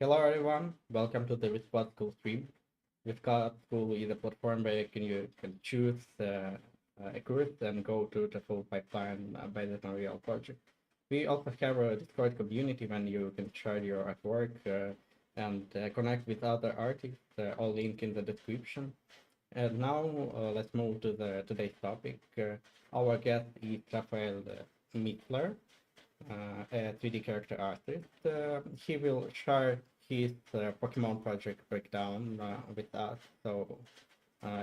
Hello everyone, welcome to the VSQUAD School stream. VSQUAD School is a platform where you can choose a course and go to the full pipeline based on real project. We also have a Discord community when you can share your artwork and connect with other artists, all linked in the description. And now let's move to today's topic. Our guest is Raphael Mistler, a 3D character artist. He will share his Pokemon project breakdown with us. So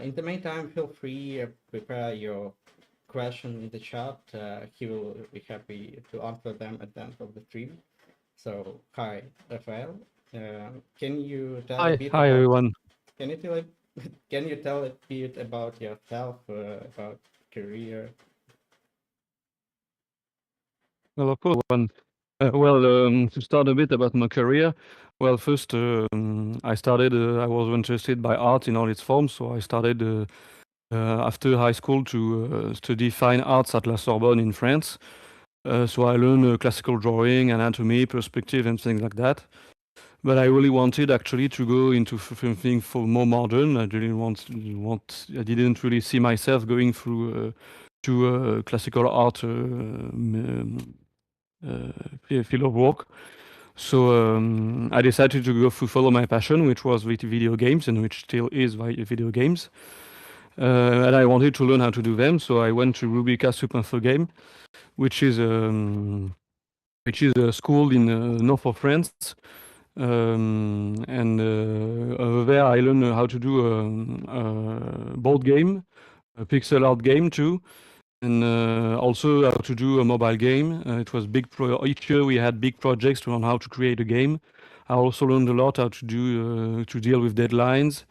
in the meantime, feel free prepare your question in the chat. He will be happy to answer them at the end of the stream. So hi, Raphael. Can you tell a Hi, bit hi about? everyone. Can you tell can you tell a bit about yourself, about career? Well, of course, one. To start a bit about my career, well, first I started. I was interested by art in all its forms, so I started after high school to study fine arts at La Sorbonne in France. So I learned classical drawing, anatomy, perspective, and things like that. But I really wanted actually to go into something for more modern. I didn't want. I didn't really see myself going through to classical art field of work. So I decided to go to follow my passion, which was with video games, and which still is video games. And I wanted to learn how to do them, so I went to Rubica Super Game, which is which is a school in north of France. Over there, I learned how to do a board game, a pixel art game too, and also how to do a mobile game. It was each year we had big projects to learn how to create a game. I also learned a lot how to do to deal with deadlines,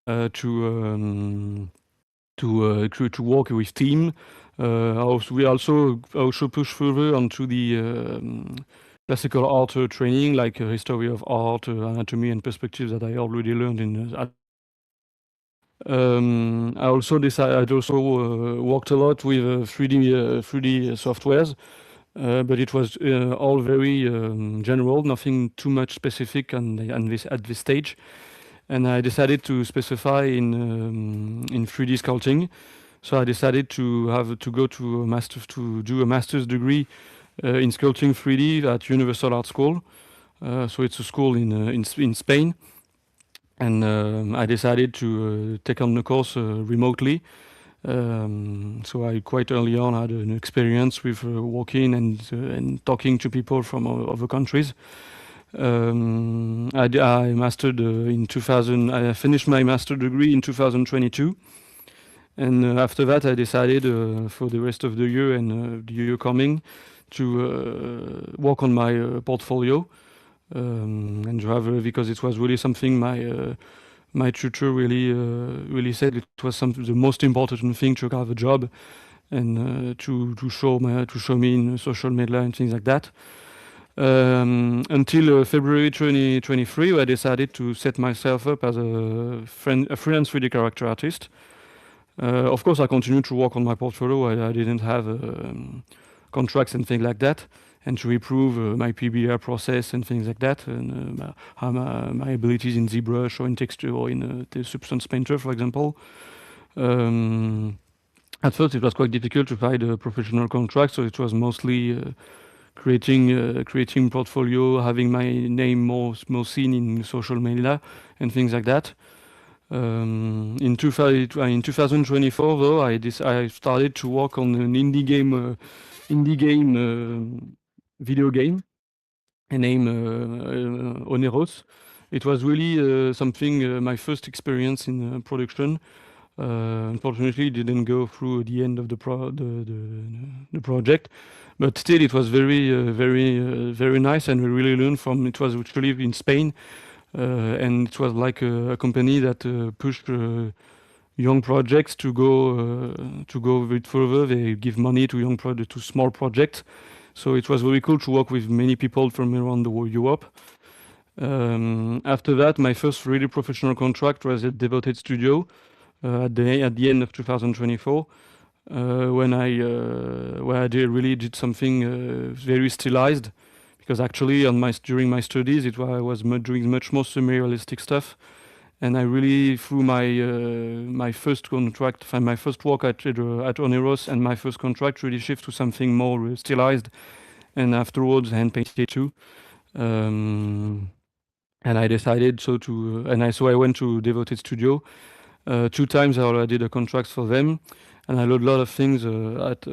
to work with team. We also push further onto the classical art training, like history of art, anatomy, and perspective that I already learned in. I also worked a lot with 3D softwares, but it was all very general, nothing too much specific at this stage. And I decided to specify in 3D sculpting. So I decided to go to do a master's degree in sculpting 3D at Universal Art School. So it's a school in Spain. And I decided to take on the course remotely. So I quite early on had an experience with working and talking to people from other countries. I mastered in 2000. I finished my master degree in 2022, and after that I decided for the rest of the year and the year coming to work on my portfolio. And to have because it was really something my tutor really said it was the most important thing to have a job and to show me in social media and things like that. Until February 2023, where I decided to set myself up as a freelance 3D character artist. Of course, I continued to work on my portfolio. I didn't have contracts and things like that, and to improve my PBR process and things like that, and my abilities in ZBrush or in texture or in the Substance Painter, for example. At first, it was quite difficult to find a professional contract, so it was mostly creating portfolio, having my name more seen in social media and things like that. In 2024, though, I started to work on an indie game video game named Oneros. It was really something my first experience in production. Unfortunately, it didn't go through the end of the project, but still it was very nice, and we really learned from. It was actually in Spain, and it was like a company that pushed young projects to go a bit further. They give money to to small projects, so it was very cool to work with many people from around the world, Europe. After that, my first really professional contract was at Devoted Studio at the end of 2024, where I really did something very stylized, because actually during my studies I was doing much more semi-realistic stuff, and I really through my first contract, my first work at Oneros and my first contract really shift to something more stylized, and afterwards hand painted too. And I decided so I went to Devoted Studio. 2 times I already did a contract for them, and I learned a lot of things at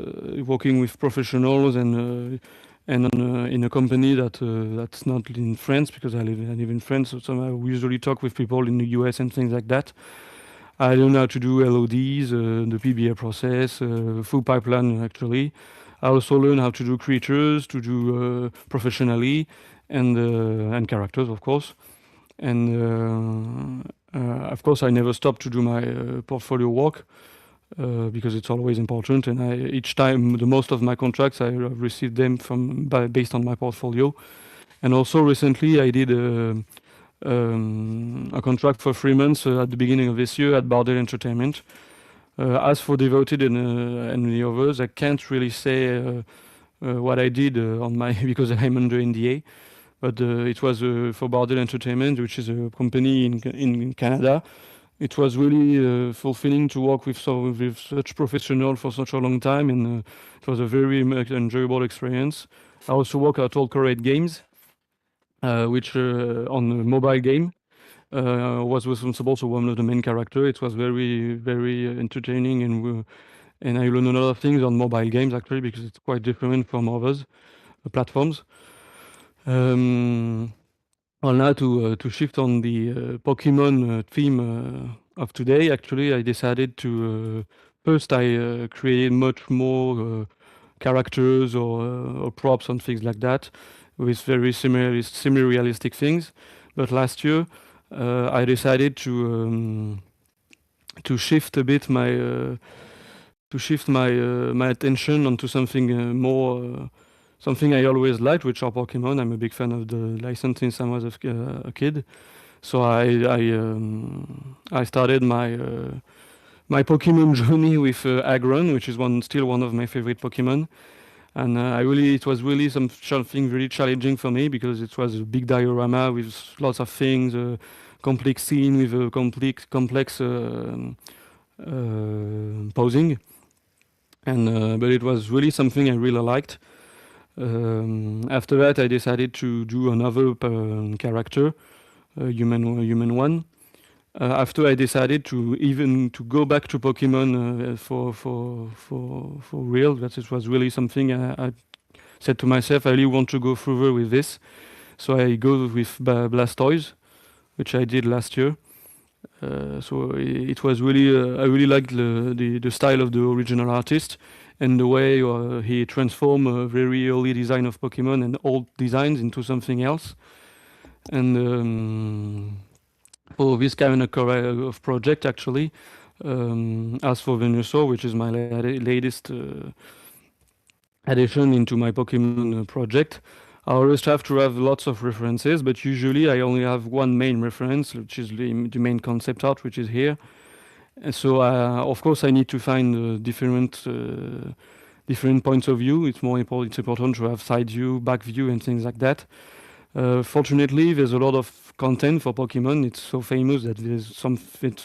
working with professionals and in a company that's not in France, because I live in France. So I usually talk with people in the US and things like that. I learned how to do LODs, the PBA process, full pipeline actually. I also learned how to do creatures, to do professionally, and characters, of course. And of course, I never stopped to do my portfolio work because it's always important. And each time, the most of my contracts, I have received them based on my portfolio. And also recently, I did a contract for 3 months at the beginning of this year at Bardel Entertainment. As for Devoted and the others, I can't really say what I did on my because I'm under NDA. But it was for Bardel Entertainment, which is a company in Canada. It was really fulfilling to work with such professionals for such a long time, and it was a very enjoyable experience. I also work at All Correct Games, which on a mobile game was responsible for one of the main characters. It was very, very entertaining, and I learned a lot of things on mobile games actually, because it's quite different from others platforms. Well, now to shift on the Pokemon theme of today, actually, I decided to first I created much more characters or props and things like that with very semi-realistic things. But last year, I decided to shift a bit my attention onto something more. Something I always liked, which are Pokemon. I'm a big fan of the license since I was a kid. So I started my Pokemon journey with Aggron, which is still one of my favorite Pokemon. And it was really something really challenging for me, because it was a big diorama with lots of things, a complex scene with a complex posing. And but it was really something I really liked. After that, I decided to do another character, human one. After I decided to go back to Pokemon for real, that it was really something I said to myself, I really want to go further with this. So I go with Blastoise, which I did last year. So it was really I really liked the style of the original artist, and the way he transformed a very early design of Pokemon and old designs into something else. And for this kind of project, actually, as for Venusaur, which is my latest addition into my Pokemon project, I always have to have lots of references, but usually I only have one main reference, which is the main concept art, which is here. And so, of course, I need to find different points of view. It's important to have side view, back view, and things like that. Fortunately, there's a lot of content for Pokemon. It's so famous that it's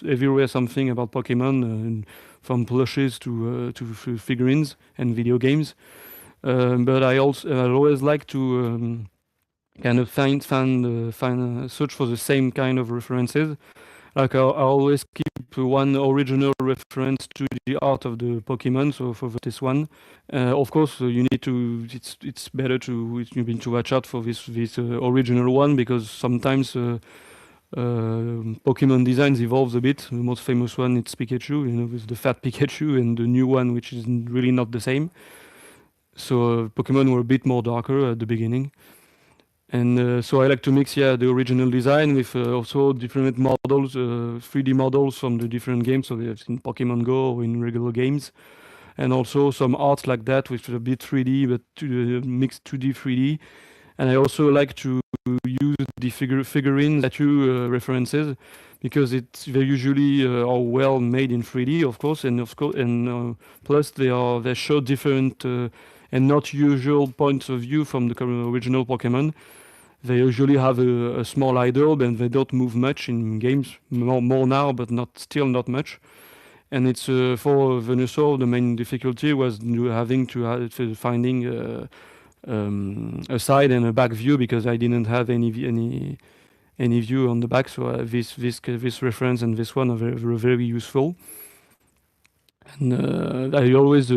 everywhere something about Pokemon, from plushes to figurines and video games. But I always like to kind of search for the same kind of references. Like I always keep one original reference to the art of the Pokemon. So for this one, of course, you need to. It's better you need to watch out for this original one, because sometimes Pokemon designs evolves a bit. The most famous one it's Pikachu, with the fat Pikachu, and the new one, which is really not the same. So Pokemon were a bit more darker at the beginning. And so I like to mix, the original design with also different models, 3D models from the different games. So we have seen Pokemon Go or in regular games. And also some art like that, which is a bit 3D, but mixed 2D, 3D. And I also like to use the figurine statue references, because they usually are well made in 3D, of course, and plus they show different and not usual points of view from the original Pokemon. They usually have a small idle, and they don't move much in games. More now, but not much. And it's for Venusaur, the main difficulty was having to finding a side and a back view, because I didn't have any view on the back. So this reference and this one are very useful. And I always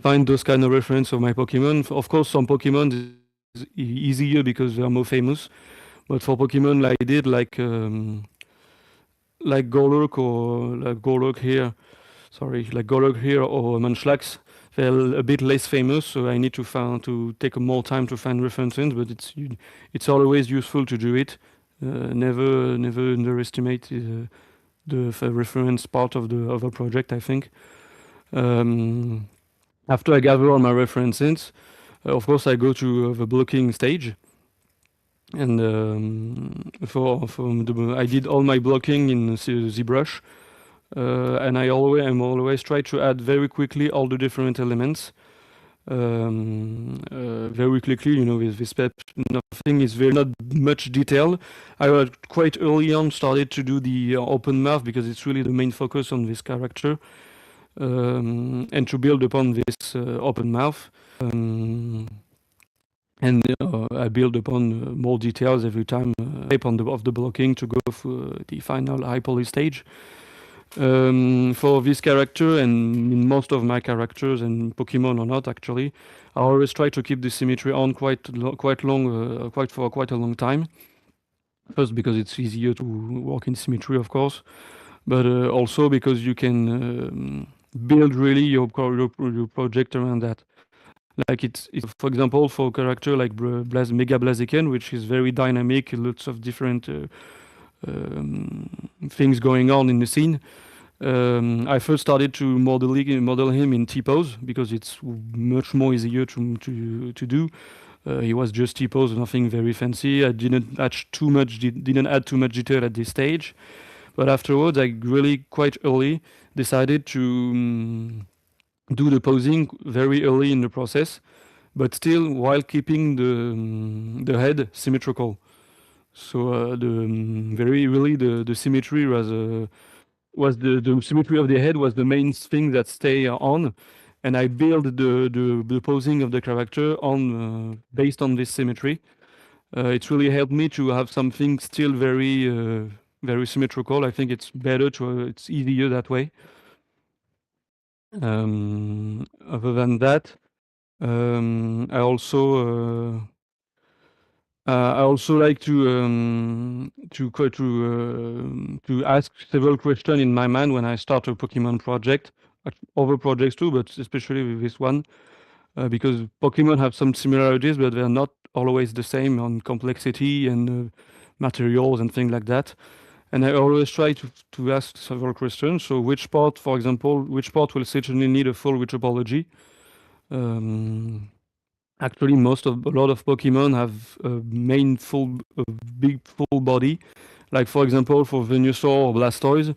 find those kind of reference of my Pokemon. Of course, some Pokemon is easier because they are more famous, but for Pokemon like I did, like Golurk or like Golurk here, like Golurk here or Munchlax, they're a bit less famous, so I need to take more time to find references. But it's always useful to do it. Never underestimate the reference part of a project, I think. After I gather all my references, of course I go to the blocking stage, and I did all my blocking in ZBrush, and I'm always try to add very quickly all the different elements. Very quickly, with this step, nothing is not much detail. I quite early on started to do the open mouth, because it's really the main focus on this character, and to build upon this open mouth. And I build upon more details every time of the blocking to go for the final high poly stage. For this character, and in most of my characters and Pokemon or not, actually, I always try to keep the symmetry on for quite a long time. First, because it's easier to work in symmetry, of course, but also because you can build really your project around that. Like it's for example, for a character like Mega Blaziken, which is very dynamic, lots of different things going on in the scene. I first started to model him in T-pose, because it's much more easier to do. He was just T-pose, nothing very fancy. I didn't add too much detail at this stage. But afterwards, I really quite early decided to do the posing very early in the process, but still while keeping the head symmetrical. So the symmetry was the symmetry of the head was the main thing that stay on, and I build the posing of the character on based on this symmetry. It's really helped me to have something still very symmetrical. I think it's better it's easier that way. Other than that, I also like to ask several questions in my mind when I start a Pokemon project, other projects too, but especially with this one, because Pokemon have some similarities, but they're not always the same on complexity and materials and things like that. And I always try to ask several questions. So which part, for example, will certainly need a full retopology? Actually, a lot of Pokemon have a big full body. Like for example, for Venusaur or Blastoise,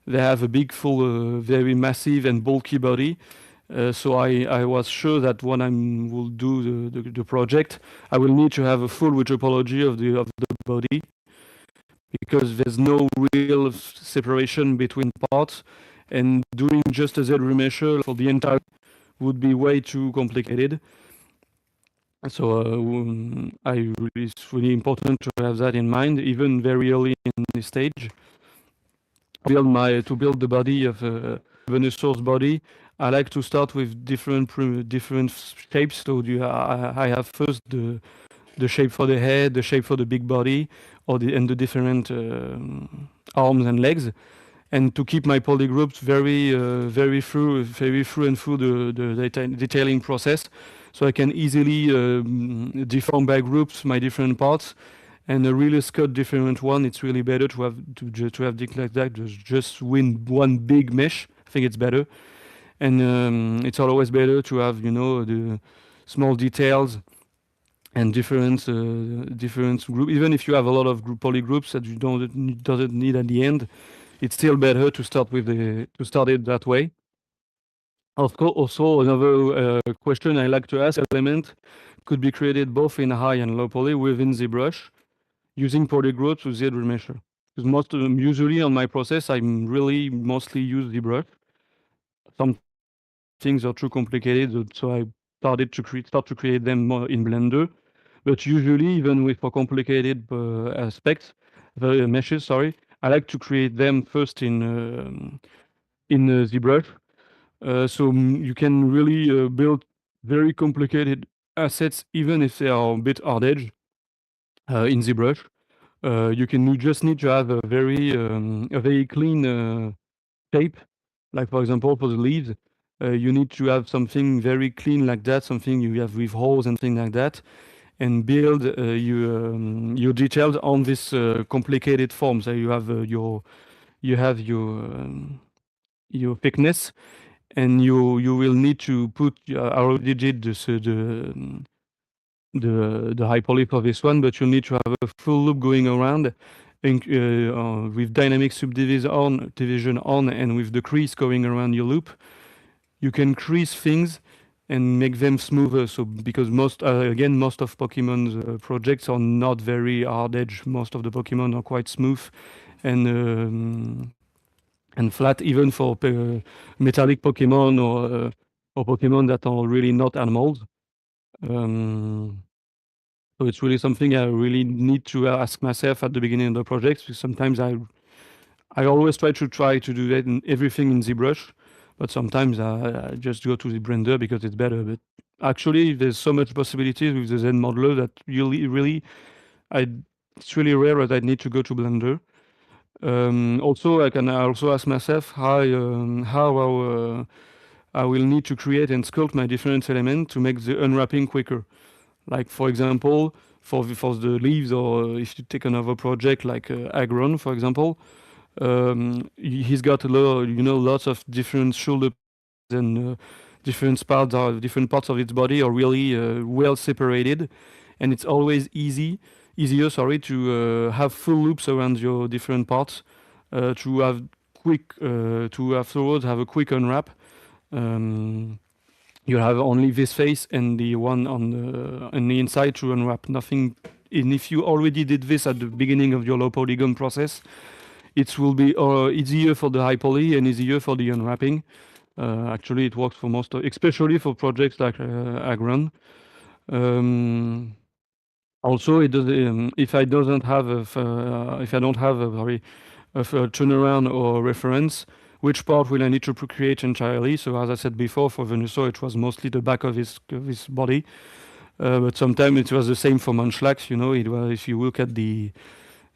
they have a big full, very massive and bulky body. So I was sure that when I will do the project, I will need to have a full retopology of the body, because there's no real separation between parts, and doing just a Z remeasure for the entire would be way too complicated. So it's really important to have that in mind, even very early in the stage. To build the body of Venusaur's body, I like to start with different shapes. So I have first the shape for the head, the shape for the big body, and the different arms and legs, and to keep my polygroups very through the detailing process, so I can easily deform by groups my different parts, and really cut different one. It's really better to have things like that. Just win one big mesh. I think it's better, and it's always better to have the small details and different group. Even if you have a lot of polygroups that you doesn't need at the end, it's still better to start it that way. Also, another question I like to ask: element could be created both in high and low poly within ZBrush using polygrowth to Z measure. Because usually on my process, I'm really mostly use ZBrush. Some things are too complicated, so I start to create them more in Blender. But usually, even with for complicated aspects, the meshes, sorry, I like to create them first in ZBrush. So you can really build very complicated assets, even if they are a bit hard edge in ZBrush. You just need to have a very clean shape. Like for example, for the leaves, you need to have something very clean like that, something you have with holes and things like that, and build your details on this complicated form. So you have your thickness, and you will need to put. I already did this, the high poly for this one, but you need to have a full loop going around, with dynamic division on, and with the crease going around your loop. You can crease things and make them smoother. So because most of Pokemon's projects are not very hard edge. Most of the Pokemon are quite smooth and and flat, even for metallic Pokemon or Pokemon that are really not animals. Um, so it's really something I really need to ask myself at the beginning of the project. Because sometimes I always try to do that in everything in ZBrush, but sometimes I just go to the Blender because it's better. But actually, there's so much possibilities with the Zen modeler that really, I it's really rare that I need to go to Blender. Also, I also ask myself how I will need to create and sculpt my different elements to make the unwrapping quicker. Like for example, for the leaves, or if you take another project like Agron, for example, he's got lots of different shoulder and different parts of its body are really well separated, and it's always easier, sorry, to have full loops around your different parts, to have to afterwards have a quick unwrap. Um, you have only this face and the one on the inside to unwrap. Nothing. And if you already did this at the beginning of your low polygon process, it will be easier for the high poly and easier for the unwrapping. Actually, it works for especially for projects like Agron. Um, Also, it does, if I doesn't have if I don't have a turnaround or reference, which part will I need to procreate entirely? So as I said before, for Venusaur, it was mostly the back of his body. But sometimes it was the same for Munchlax. It was, if you look at the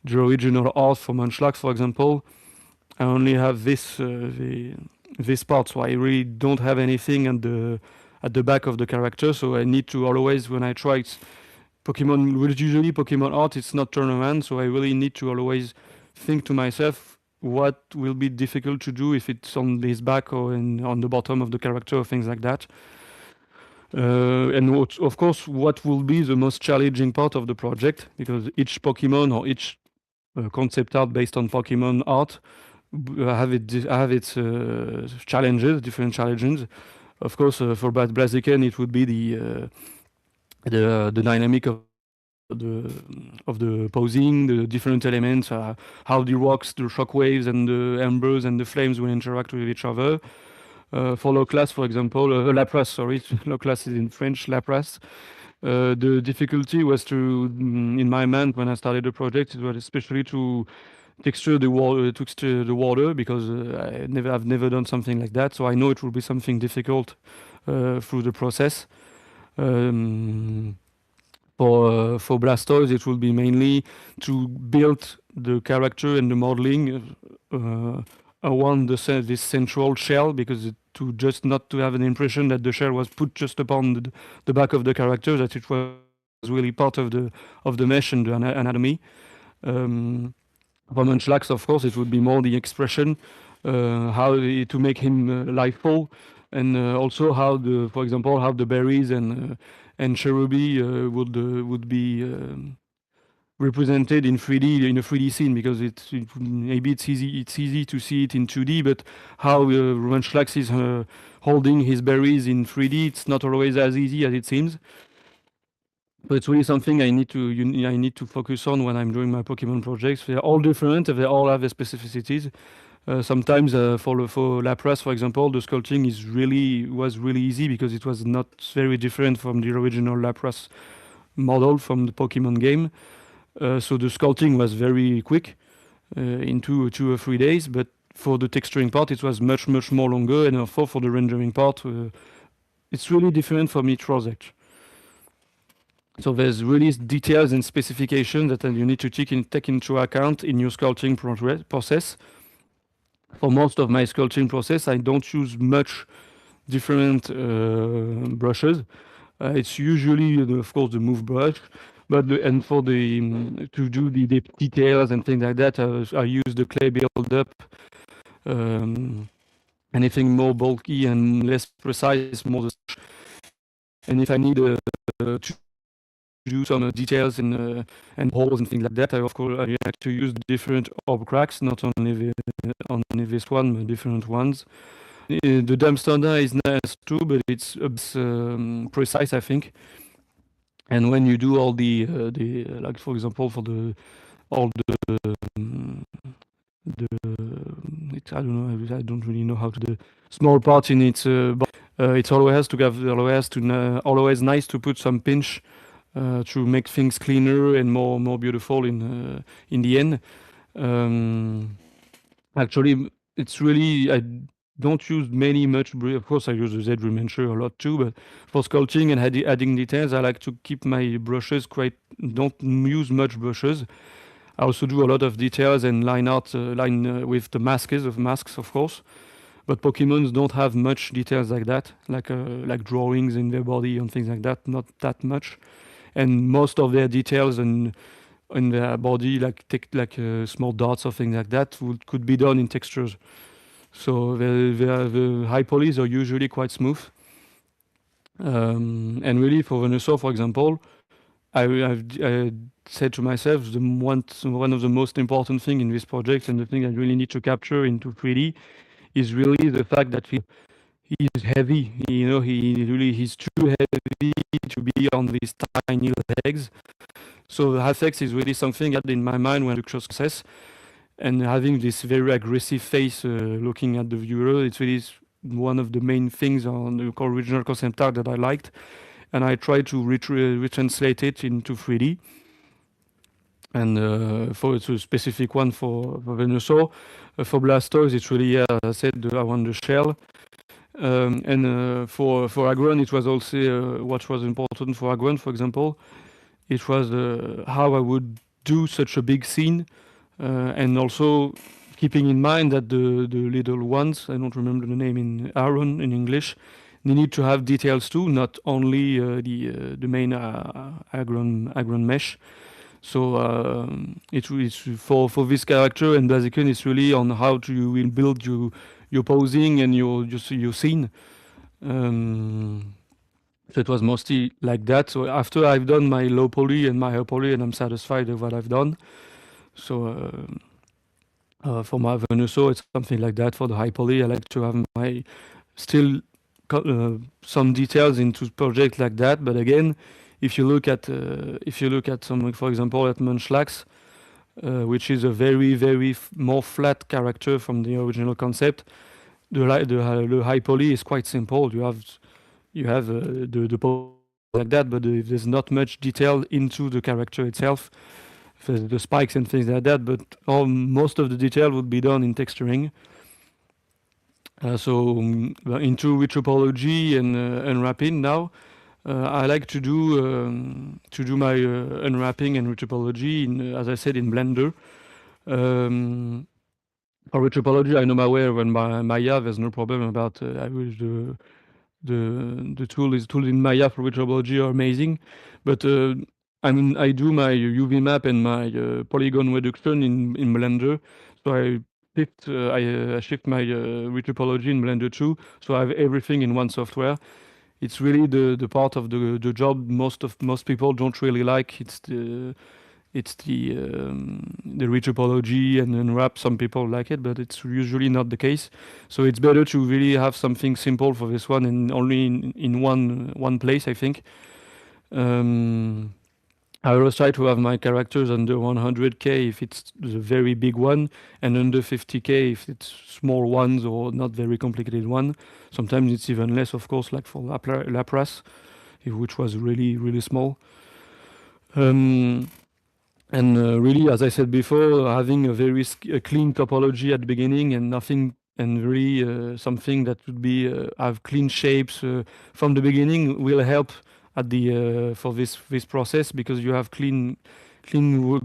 original art for Munchlax, for example, I only have this part, so I really don't have anything at the back of the character. So I need to always, when I try Pokemon, well, usually Pokemon art, it's not turnaround, so I really need to always think to myself what will be difficult to do if it's on his back or on the bottom of the character or things like that. And of course, what will be the most challenging part of the project, because each Pokemon or each concept art based on Pokemon art have its challenges, different challenges. Of course, for Blaziken, it would be the dynamic of the posing, the different elements, how the rocks, the shockwaves, and the embers and the flames will interact with each other. For Loclas, for example, Lapras, sorry, Loclas is in French, Lapras. The difficulty was in my mind when I started the project, it was especially to texture the water, because I've never done something like that, so I know it will be something difficult through the process. For Blastoise, it will be mainly to build the character and the modeling around this central shell, because to just not to have an impression that the shell was put just upon the back of the character, that it was really part of the mesh and the anatomy. For Munchlax, of course, it would be more the expression, to make him lifeful, and also for example, how the berries and Cherubi represented in 3D in a 3D scene, because maybe it's easy to see it in 2D, but how Munchlax is holding his berries in 3D, it's not always as easy as it seems. But it's really something I need to focus on when I'm doing my Pokemon projects. They're all different, they all have their specificities. Sometimes for Lapras, for example, the sculpting was really easy because it was not very different from the original Lapras model from the Pokemon game. So the sculpting was very quick, in 2 or 3 days. But for the texturing part, it was much more longer, and therefore for the rendering part, it's really different from each project. So there's really details and specifications that you need to take into account in your sculpting process. For most of my sculpting process, I don't use much different brushes. It's usually, of course, the move brush, but for the to do the details and things like that, I use the clay build-up. Anything more bulky and less precise, more the. And if I need to do some details and holes and things like that, of course I have to use different orb cracks, not only this one, but different ones. The Dumbstunner is nice too, but it's precise, I think. And when you do all the like, for example, for I don't know, I don't really know how to the small part in it, but it's always nice to put some pinch to make things cleaner and more beautiful in the end. Actually, it's really, I don't use much. Of course, I use the Z Remancher a lot too, but for sculpting and adding details, I like to keep my brushes don't use much brushes. I also do a lot of details and line with the masks, of course. But Pokemons don't have much details like that, like drawings in their body and things like that. Not that much, and most of their details in their body, like small dots or things like that, could be done in textures. So the high polys are usually quite smooth. And really, for Venusaur, for example, I said to myself, one of the most important thing in this project, and the thing I really need to capture into 3D, is really the fact that he's heavy. He's too heavy to be on these tiny legs. So the affects is really something that in my mind when I look at success, and having this very aggressive face looking at the viewer, it's really one of the main things on the original concept art that I liked, and I tried to retranslate it into 3D. And for it's a specific one for Venusaur. For Blastoise, it's really, as I said, around the shell. And for Agron, it was also what was important for Agron, for example. It was how I would do such a big scene, and also keeping in mind that the little ones, I don't remember the name in Aaron in English, they need to have details too, not only the main Agron mesh. So it's for this character and Blaziken, it's really on how you will build your posing and your scene. So it was mostly like that. So after I've done my low poly and my high poly, and I'm satisfied with what I've done. So for my Venusaur, it's something like that. For the high poly, I like to have my still some details into project like that. But again, if you look at some, for example, at Munchlax, which is a very more flat character from the original concept, the high poly is quite simple. You have the pose like that, but there's not much detail into the character itself, the spikes and things like that. But most of the detail would be done in texturing. So into retropology and unwrapping now. I like to do my unwrapping and retopology as I said, in Blender. For retopology, I know my way around Maya. There's no problem about. I wish the tools in Maya for retopology are amazing, but I do my UV map and my polygon reduction in Blender. So I shift my retopology in Blender too. So I have everything in one software. It's really the part of the job most people don't really like. It's it's the retopology and unwrap. Some people like it, but it's usually not the case. So it's better to really have something simple for this one and only in one place, I think. Um, I always try to have my characters under 100k if it's the very big one, and under 50k if it's small ones or not very complicated one. Sometimes it's even less, of course, like for Lapras, which was really small. Um, and really, as I said before, having a very clean topology at the beginning and nothing, and really something that would be have clean shapes from the beginning will help at the for this process, because you have clean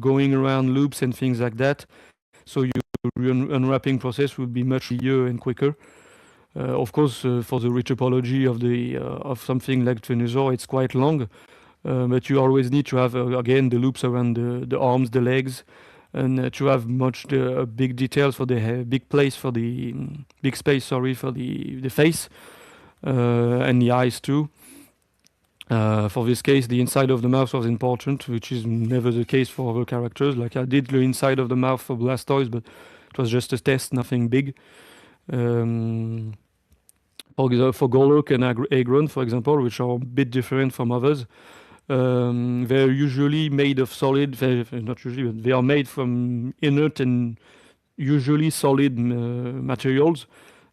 going around loops and things like that. So your unwrapping process would be much easier and quicker. Of course, for the retopology of something like Venusaur, it's quite long. But you always need to have again the loops around the arms, the legs, and to have much big details for the big place for the big space. Sorry, for the face and the eyes too. For this case, the inside of the mouth was important, which is never the case for other characters. Like I did the inside of the mouth for Blastoise, but it was just a test, nothing big. For Golok and Aggron, for example, which are a bit different from others. They're usually made of solid, not usually, but they are made from inert and usually solid materials.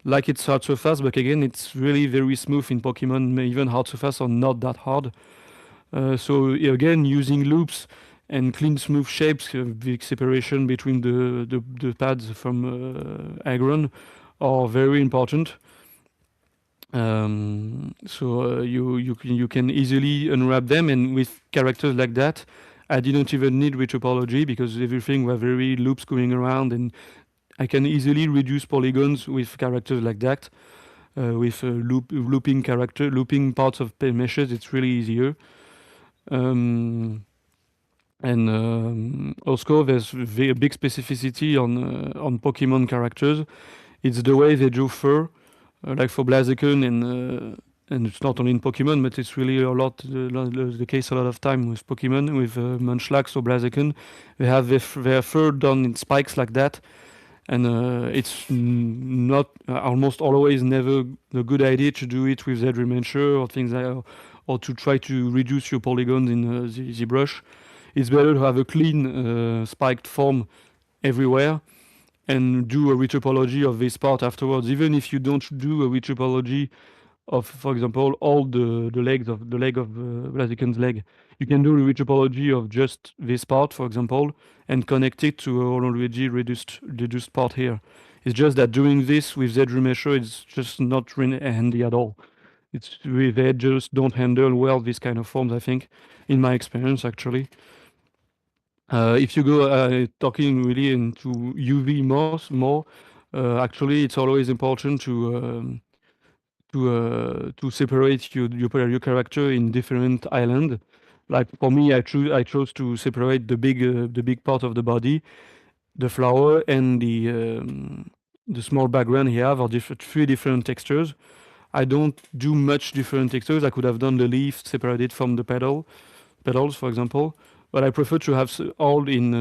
Like it's hard surface, but again, it's really very smooth in Pokemon. Even hard surface are not that hard. So again, using loops and clean, smooth shapes, big separation between the pads from Aggron are very important. So you can easily unwrap them, and with characters like that, I didn't even need retopology because everything were very loops going around, and I can easily reduce polygons with characters like that. With looping parts of meshes, it's really easier. Also, there's a big specificity on Pokemon characters. It's the way they draw fur. Like for Blaziken, and it's not only in Pokemon, but it's really the case a lot of time with Pokemon, with Munchlax or Blaziken. They have their fur done in spikes like that, and it's not almost always never a good idea to do it with ZRemesher or things like, or to try to reduce your polygons in the brush. It's better to have a clean spiked form everywhere and do a retopology of this part afterwards. Even if you don't do a retopology of, for example, all the leg of Blaziken's leg, you can do a retopology of just this part, for example, and connect it to an already reduced part here. It's just that doing this with ZRemesher is just not really handy at all. They just don't handle well this kind of forms, I think, in my experience, actually. If you go talking really into UV more, actually, it's always important to separate your character in different islands. Like for me, I chose to separate the big part of the body, the flower, and the small background here are three different textures. I don't do much different textures. I could have done the leaf separated from the petals, for example. But I prefer to have all in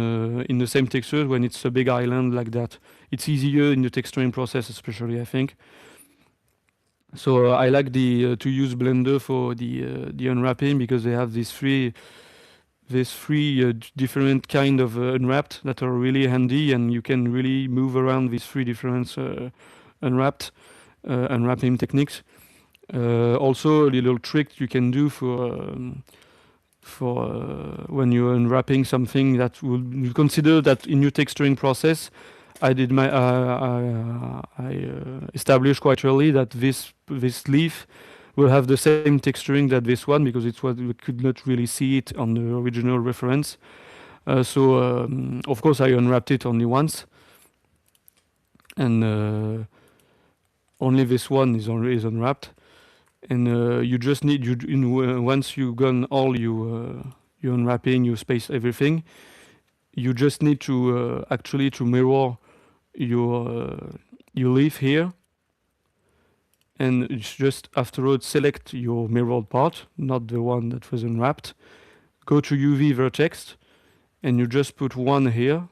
the same texture when it's a big island like that. It's easier in the texturing process, especially, I think. So I like to use Blender for the unwrapping, because they have these three different kind of unwrapped that are really handy, and you can really move around these three different unwrapping techniques. Also, a little trick you can do for when you're unwrapping something that you consider that in your texturing process. I established quite early that this leaf will have the same texturing that this one, because it's what we could not really see it on the original reference. Of course, I unwrapped it only once, and only this one is unwrapped. And you just need once you've done all your unwrapping, you space everything. You just need to actually to mirror your leaf here, and just afterwards select your mirrored part, not the one that was unwrapped. Go to UV vertex and you just put one here,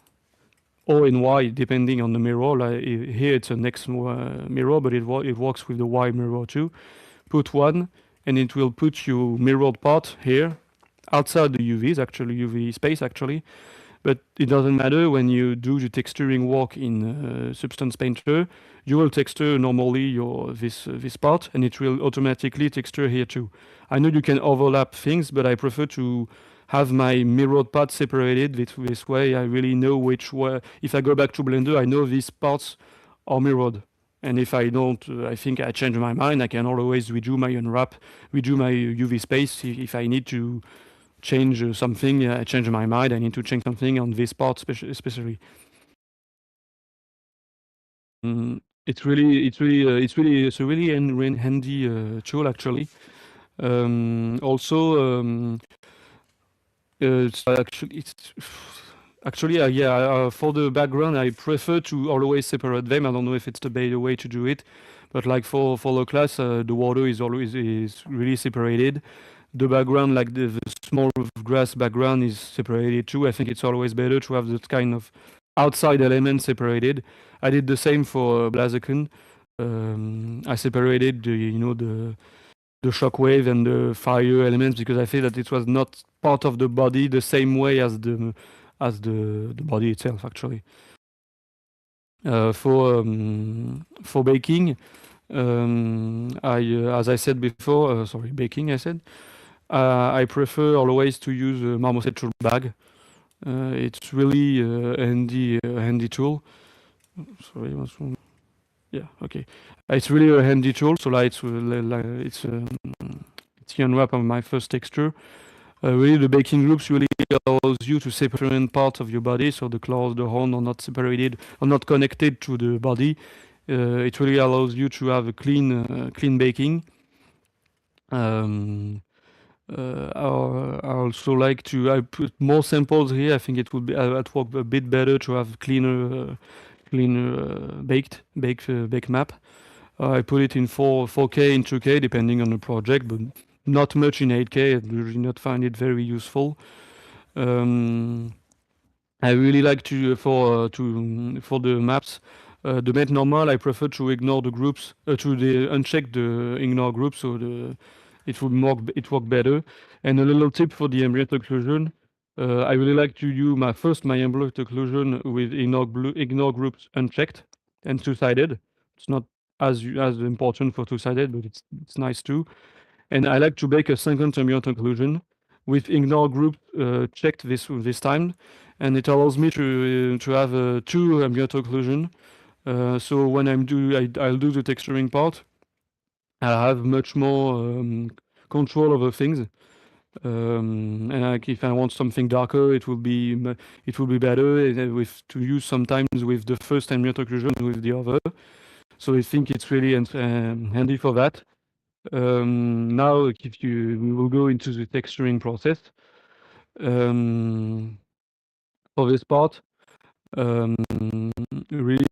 or in Y, depending on the mirror. Like here it's an X mirror, but it works with the Y mirror too. Put one, and it will put your mirrored part here, outside the UVs, actually, UV space actually. But it doesn't matter when you do the texturing work in Substance Painter. You will texture normally this part, and it will automatically texture here too. I know you can overlap things, but I prefer to have my mirrored part separated. This way, I really know which way. If I go back to Blender, I know these parts are mirrored. And if I don't, I think I change my mind, I can always redo my unwrap, redo my UV space if I need to change something. I change my mind. I need to change something on this part, especially. It's a really handy tool actually. Also, it's actually yeah. For the background, I prefer to always separate them. I don't know if it's the better way to do it, but like for the class, the water is really separated. The background, like the small grass background, is separated too. I think it's always better to have that kind of outside element separated. I did the same for Blaziken. I separated the shockwave and the fire elements because I feel that it was not part of the body the same way as the body itself actually. For baking, as I said before, sorry, baking I said. I prefer always to use a marmoset tool bag. It's really a handy tool. Sorry, what's wrong? Yeah, okay. It's really a handy tool. So like it's the unwrap of my first texture. Really, the baking groups really allows you to separate different parts of your body. So the claws, the horn are not separated, are not connected to the body. It really allows you to have a clean baking. I also like to I put more samples here. I think it would be at work a bit better to have cleaner bake map. I put it in 4K and 2K depending on the project, but not much in 8K. I usually not find it very useful. I really like to for the maps. The map normal, I prefer to ignore the groups, uncheck the ignore groups, so it would work better. And a little tip for the ambient occlusion, I really like to use my ambient occlusion with ignore groups unchecked and two-sided. It's not as important for two-sided, but it's nice too. And I like to bake a second ambient occlusion with ignore group checked this time, and it allows me to have two ambient occlusion. So when I'll do the texturing part, I'll have much more control over things. And like if I want something darker, it will be better to use sometimes with the first ambient occlusion with the other. So I think it's really handy for that. Now, we will go into the texturing process. For this part, really,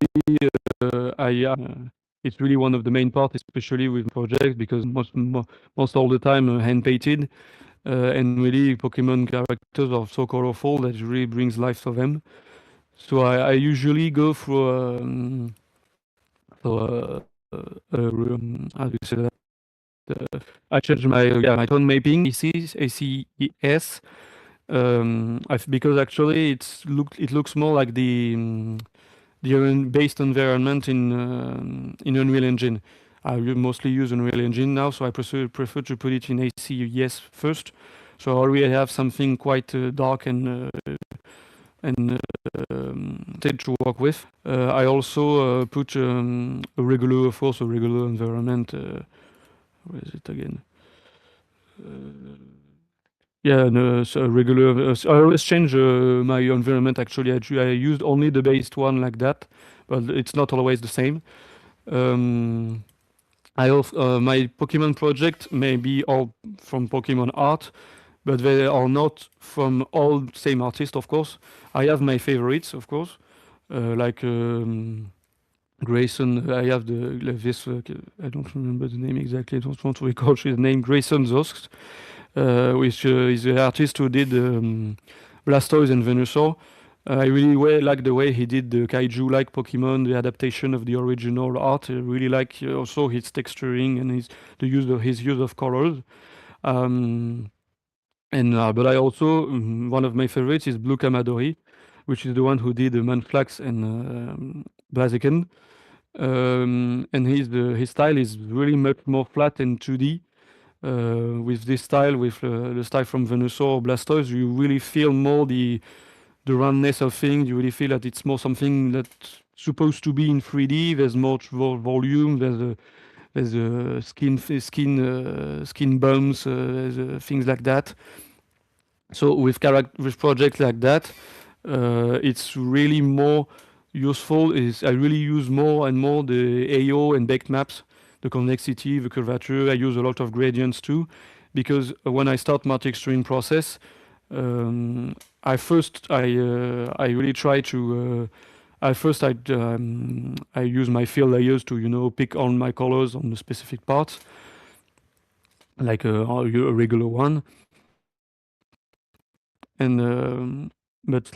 it's really one of the main parts, especially with projects, because most all the time hand painted, and really Pokemon characters are so colorful that it really brings life to them. So I usually go for how do you say that? I change my tone mapping, ACES, because actually it looks more like the based environment in Unreal Engine. I mostly use Unreal Engine now, so I prefer to put it in ACES first. So I already have something quite dark and to work with. I also put a regular environment. Where is it again? Yeah, no, so regular. So I always change my environment. Actually, I used only the based one like that, but it's not always the same. I also my Pokemon project may be all from Pokemon art, but they are not from all same artist, of course. I have my favorites, of course, like Grayson. I have this. I don't remember the name exactly. I don't want to recall his name. Grayson Zosk, which is the artist who did Blastoise and Venusaur. I really like the way he did the kaiju-like Pokemon, the adaptation of the original art. I really like also his texturing and his use of colors. Um, but I also one of my favorites is Blue Kamadori, which is the one who did Munchlax and Blaziken. And his style is really much more flat and 2D. With this style, with the style from Venusaur or Blastoise, you really feel more the roundness of things. You really feel that it's more something that's supposed to be in 3D. There's more volume. There's skin bumps, things like that. So with projects like that, it's really more useful. Is I really use more and more the AO and baked maps, the convexity, the curvature. I use a lot of gradients too, because when I start my texturing process, um, I really try to. I use my fill layers to pick on my colors on the specific parts, like a regular one. And but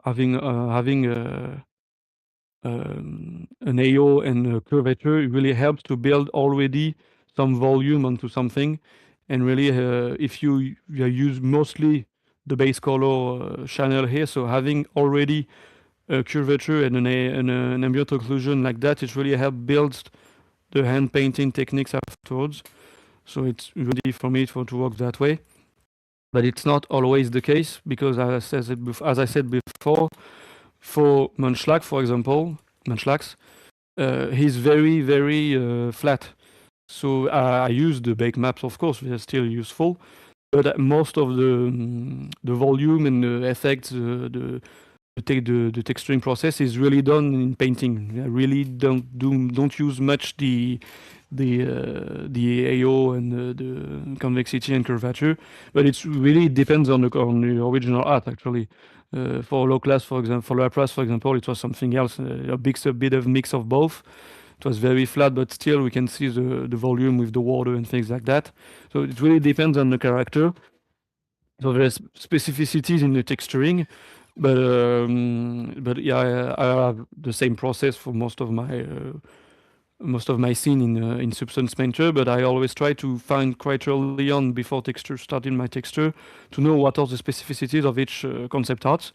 having an AO and a curvature really helps to build already some volume onto something. And really, if you use mostly the base color channel here, so having already a curvature and an ambient occlusion like that, it really helps build the hand painting techniques afterwards. So it's really for me to work that way. But it's not always the case because, as I said before, for Munchlax, for example, he's very, very flat. So I use the bake maps, of course, they're still useful. But most of the volume and the effects, the texturing process is really done in painting. I really don't use much the AO and the convexity and curvature, but it really depends on the original art actually. For low class, for example, for Lapras, for example, it was something else, a bit of mix of both. It was very flat, but still we can see the volume with the water and things like that. So it really depends on the character. So there's specificities in the texturing, but yeah, I have the same process for most of my scene in Substance Painter, but I always try to find quite early on before starting my texture to know what are the specificities of each concept art.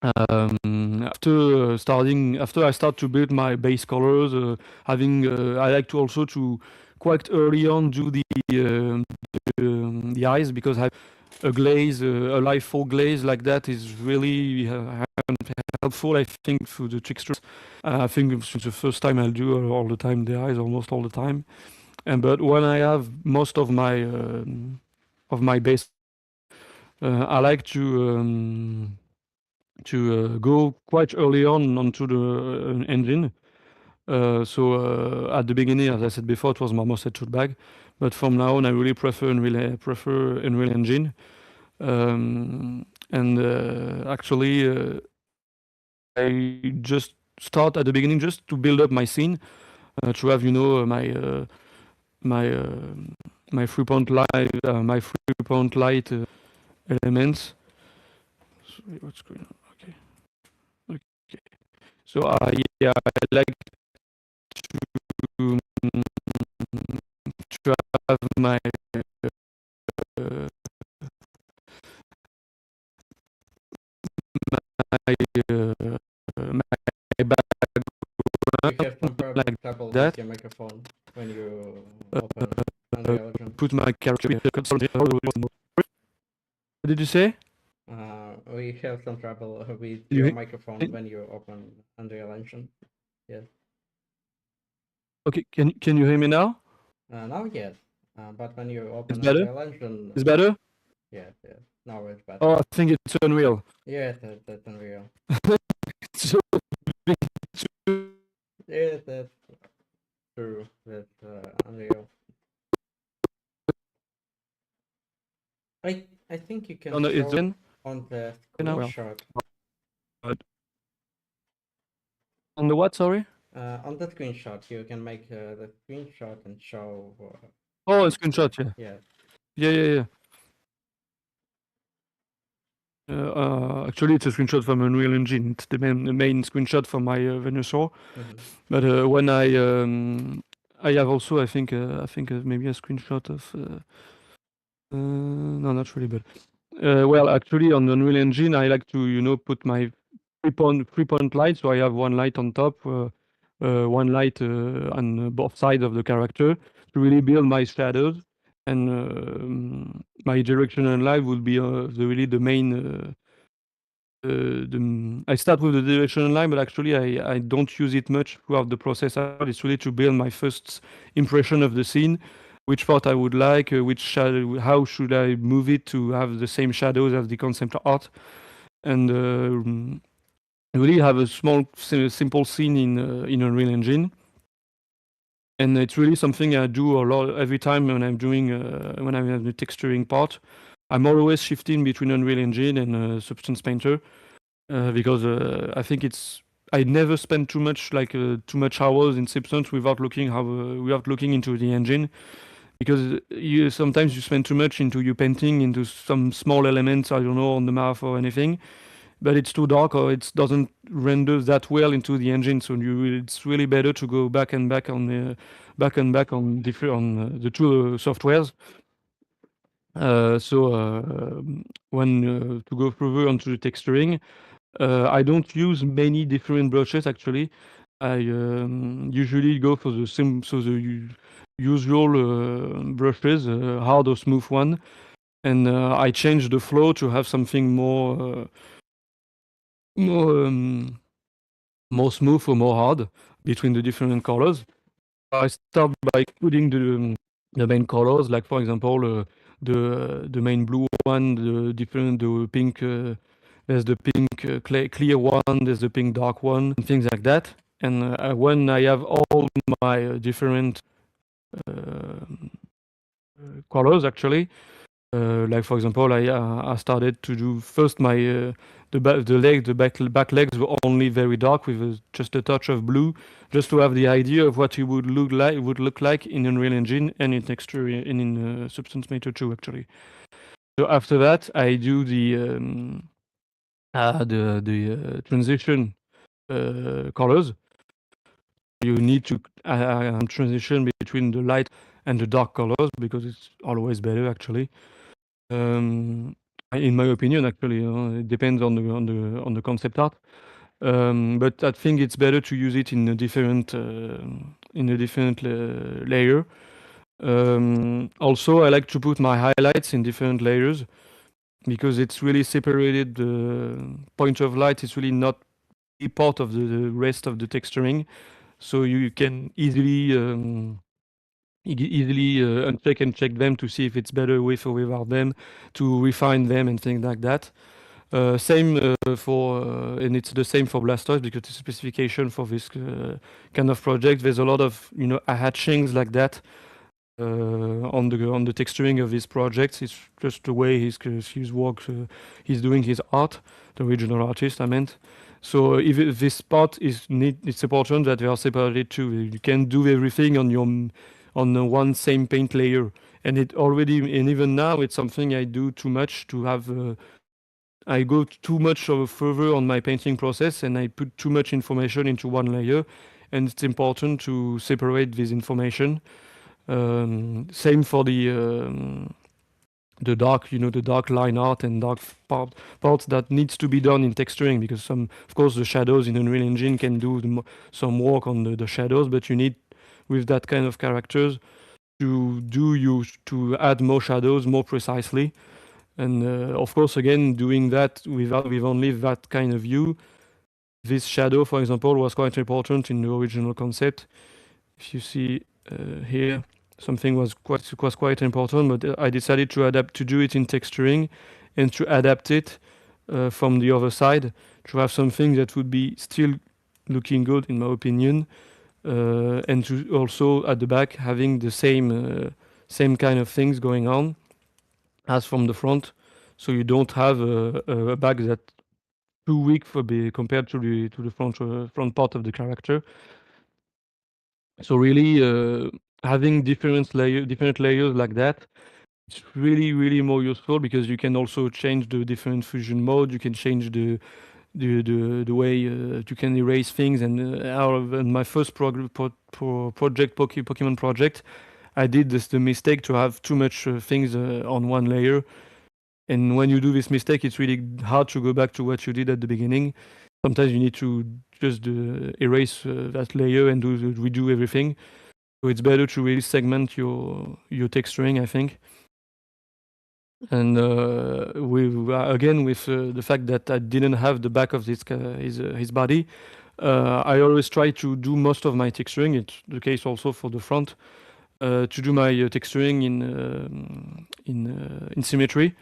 After I start to build my base colors, I like to also to quite early on do the eyes, because a glaze, a live full glaze like that is really helpful, I think, for the textures. I think it's the first time I'll do all the time the eyes, almost all the time. But when I have most of my base, I like to go quite early on onto the engine. So at the beginning, as I said before, it was my most tool bag, but from now on, I really prefer Unreal Engine. Actually, I just start at the beginning just to build up my scene, to have my my 3-point light elements. Sorry, what's going on? Okay, okay. So yeah, I like to, to have uh, my background You have some like trouble with that. your microphone when you open Unreal Engine. Put my character. What did you say? We have some trouble with You your hear- microphone when you open Unreal Engine. Yes. Okay, can you hear me now? Now yes. But when you It's open better. Unreal Engine, It's better. yes, yes. Now it's better. Oh, I think it's Unreal. Yes, that's Unreal. So Yes, that's true. That's Unreal. I think you can it's show in on the now. Well, screenshot. on the what? Sorry. On the screenshot, you can make the screenshot and show. Oh, a screenshot. Yeah. Yes. Yeah. Actually, it's a screenshot from Unreal Engine. It's the main screenshot from my Venusaur. Mm-hmm. But when I have also, I think maybe a screenshot of. No, not really, but well, actually, on Unreal Engine, I like to, put my three-point light. So I have one light on top, one light on both sides of the character to really build my shadows. And my directional light would be really the main. I start with the directional line, but actually I don't use it much throughout the process. It's really to build my first impression of the scene, which part I would like, which shadow, how should I move it to have the same shadows as the concept art, and really have a small, simple scene in Unreal Engine. And it's really something I do a lot every time when I'm doing when I'm in the texturing part. I'm always shifting between Unreal Engine and Substance Painter. Because I think I never spend too much hours in Substance without looking into the engine, because sometimes you spend too much into your painting into some small elements, I don't know, on the map or anything, but it's too dark or it doesn't render that well into the engine. So it's really better to go back and back on different on the two softwares. When to go further onto the texturing. I don't use many different brushes actually. I usually go for the usual brushes, hard or smooth one, and I change the flow to have something more more smooth or more hard between the different colors. I start by putting the main colors, like for example the main blue one, the pink. There's the pink clear one, there's the pink dark one, and things like that. And when I have all my different uh, colors, actually, like for example, I started to do first my the back legs were only very dark with just a touch of blue, just to have the idea of what it would look like in Unreal Engine and in texture and in Substance Maker 2 actually. So after that, I do the transition colors. You need to transition between the light and the dark colors because it's always better actually. In my opinion, actually, it depends on the concept art. But I think it's better to use it in a different layer. Also, I like to put my highlights in different layers because it's really separated. The point of light is really not a part of the rest of the texturing, so you can easily uncheck and check them to see if it's better with or without them, to refine them and things like that. Same and it's the same for Blastoise because the specification for this kind of project, there's a lot of hatchings like that on the texturing of his projects. It's just the way his work, he's doing his art, the original artist, I meant. So if this part it's important that they are separated too. You can do everything on the one same paint layer, and even now it's something I do too much to have. I go too much further on my painting process, and I put too much information into one layer, and it's important to separate this information. Same for the dark, the dark line art and dark parts that needs to be done in texturing, because of course, the shadows in Unreal Engine can do some work on the shadows, but you need, with that kind of characters, to add more shadows more precisely. And of course, again, doing that with only that kind of view, this shadow, for example, was quite important in the original concept. If you see here, something was quite important, but I decided to do it in texturing and to adapt it from the other side to have something that would be still looking good, in my opinion, and to also at the back having the same kind of things going on as from the front, so you don't have a back that too weak compared to the front part of the character. So really having different layers like that it's really, really more useful because you can also change the different fusion mode. You can change the way you can erase things. And in my first project, Pokemon project, I did the mistake to have too much things on one layer. And when you do this mistake, it's really hard to go back to what you did at the beginning. Sometimes you need to just erase that layer and redo everything. So it's better to really segment your texturing, I think. And again, with the fact that I didn't have the back of his body, I always try to do most of my texturing. It's the case also for the front. To do my texturing in symmetry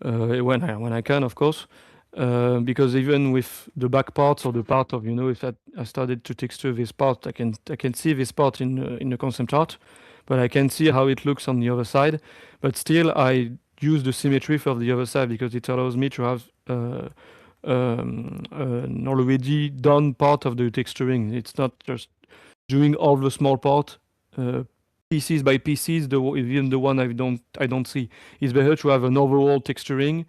when I can, of course. Because even with the back parts or the part of if I started to texture this part, I can see this part in the concept art, but I can see how it looks on the other side. But still, I use the symmetry for the other side because it allows me to have an already done part of the texturing. It's not just doing all the small part pieces by pieces. Even the one I don't see. It's better to have an overall texturing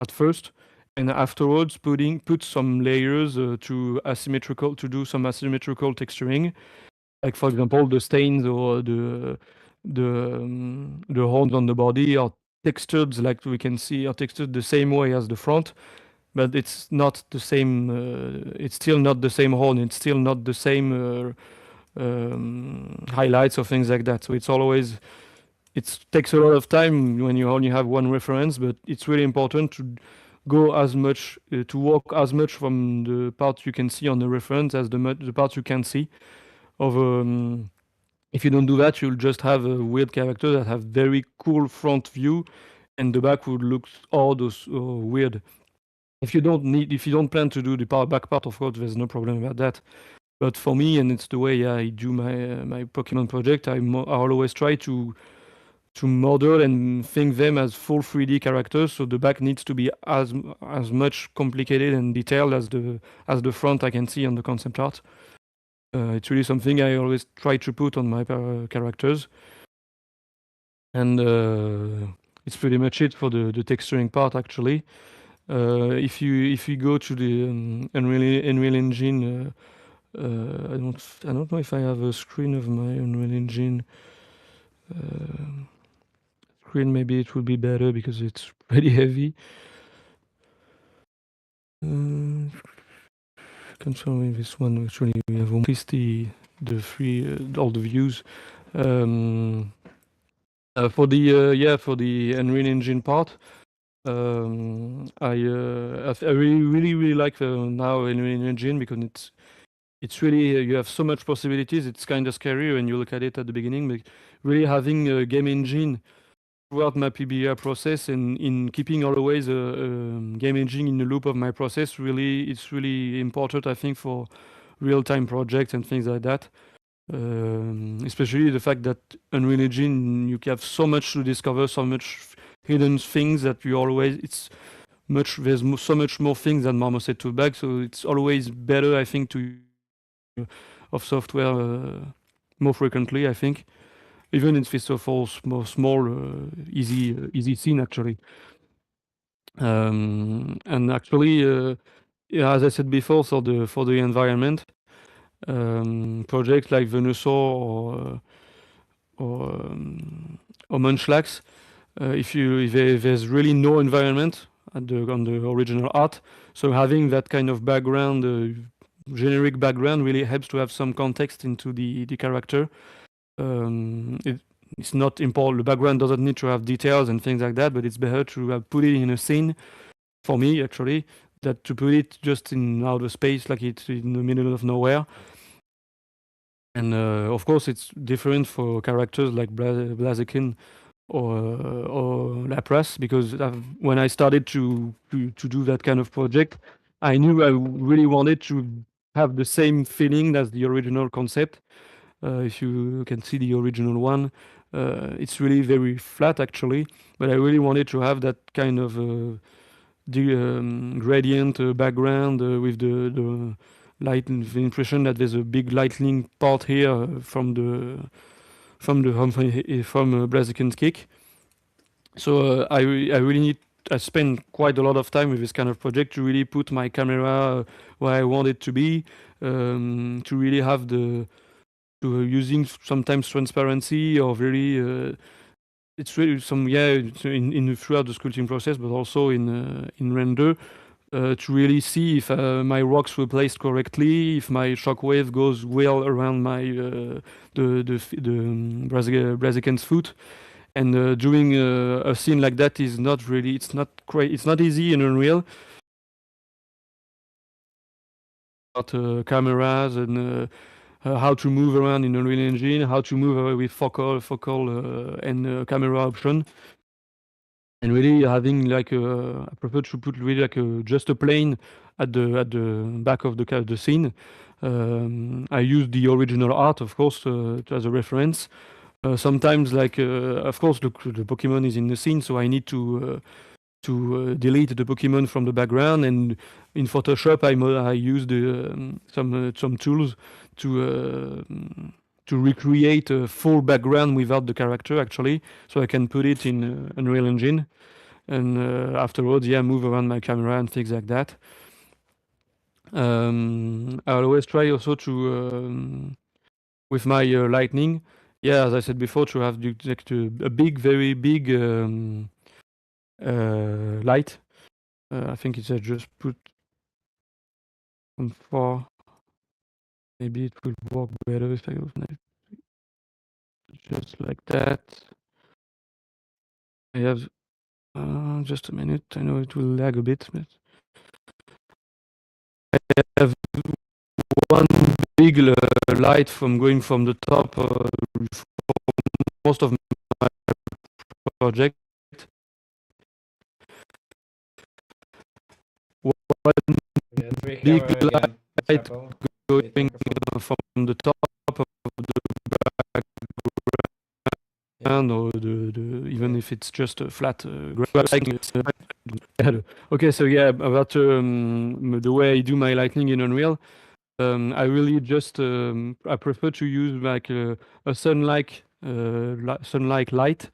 at first, and afterwards put some layers to do some asymmetrical texturing. Like for example, the stains or the horns on the body are textured, like we can see, are textured the same way as the front, but it's not the same. It's still not the same horn. It's still not the same highlights or things like that. So it takes a lot of time when you only have one reference, but it's really important to go as much to work as much from the part you can see on the reference as the part you can see. If you don't do that, you'll just have a weird character that have very cool front view, and the back would look odd or weird. If you don't plan to do the back part, of course, there's no problem about that. But for me, and it's the way I do my Pokemon project, I always try to model and think them as full 3D characters. So the back needs to be as much complicated and detailed as the front I can see on the concept art. It's really something I always try to put on my characters. And it's pretty much it for the texturing part, actually. If you go to the Unreal Engine, I don't know if I have a screen of my Unreal Engine screen. Maybe it would be better because it's pretty heavy. Concerning this one, actually, we have increased the all the views. For the Unreal Engine part, I really like now Unreal Engine because it's really you have so much possibilities. It's kind of scary when you look at it at the beginning, but really having a game engine throughout my PBR process and in keeping always a game engine in the loop of my process, it's really important, I think, for real-time projects and things like that. Especially the fact that Unreal Engine, you have so much to discover, so much hidden things that there's so much more things than Marmoset Toolbag, so it's always better, I think, to of software more frequently, I think. Even if it's a small, easy scene, actually. And actually, as I said before, for the environment, projects like Venusaur or Munchlax, if there's really no environment on the original art, so having that kind of background, generic background, really helps to have some context into the character. It's not important. The background doesn't need to have details and things like that, but it's better to put it in a scene, for me actually, that to put it just in outer space, like it's in the middle of nowhere. And of course, it's different for characters like Blaziken or Lapras, because when I started to do that kind of project, I knew I really wanted to have the same feeling as the original concept. If you can see the original one, it's really very flat actually, but I really wanted to have that kind of gradient background with the light, the impression that there's a big lightning part here from from Blaziken's kick. So I really need. I spend quite a lot of time with this kind of project to really put my camera where I want it to be, to really have using sometimes transparency or very. It's really throughout the sculpting process, but also in render. To really see if my rocks were placed correctly, if my shockwave goes well around my Braziken's foot, and doing a scene like that is not really, it's not easy in Unreal. About cameras and how to move around in Unreal Engine, how to move with focal and camera option. And really having like I prefer to put really like just a plane at the back of the scene. I use the original art, of course, as a reference. Sometimes, like of course, the Pokemon is in the scene, so I need to delete the Pokemon from the background. And in Photoshop, I use some tools to recreate a full background without the character actually, so I can put it in Unreal Engine, and afterwards, move around my camera and things like that. I always try also to with my lightning, as I said before, to have a very big light. I think it's just put on 4. Maybe it will work better if I open it just like that. I have just a minute. I know it will lag a bit, but I have one big light from going from the top for most of my project. One big light going from the top of the background, or even if it's just a flat okay, so about the way I do my lightning in Unreal. I really just I prefer to use like a sunlight light.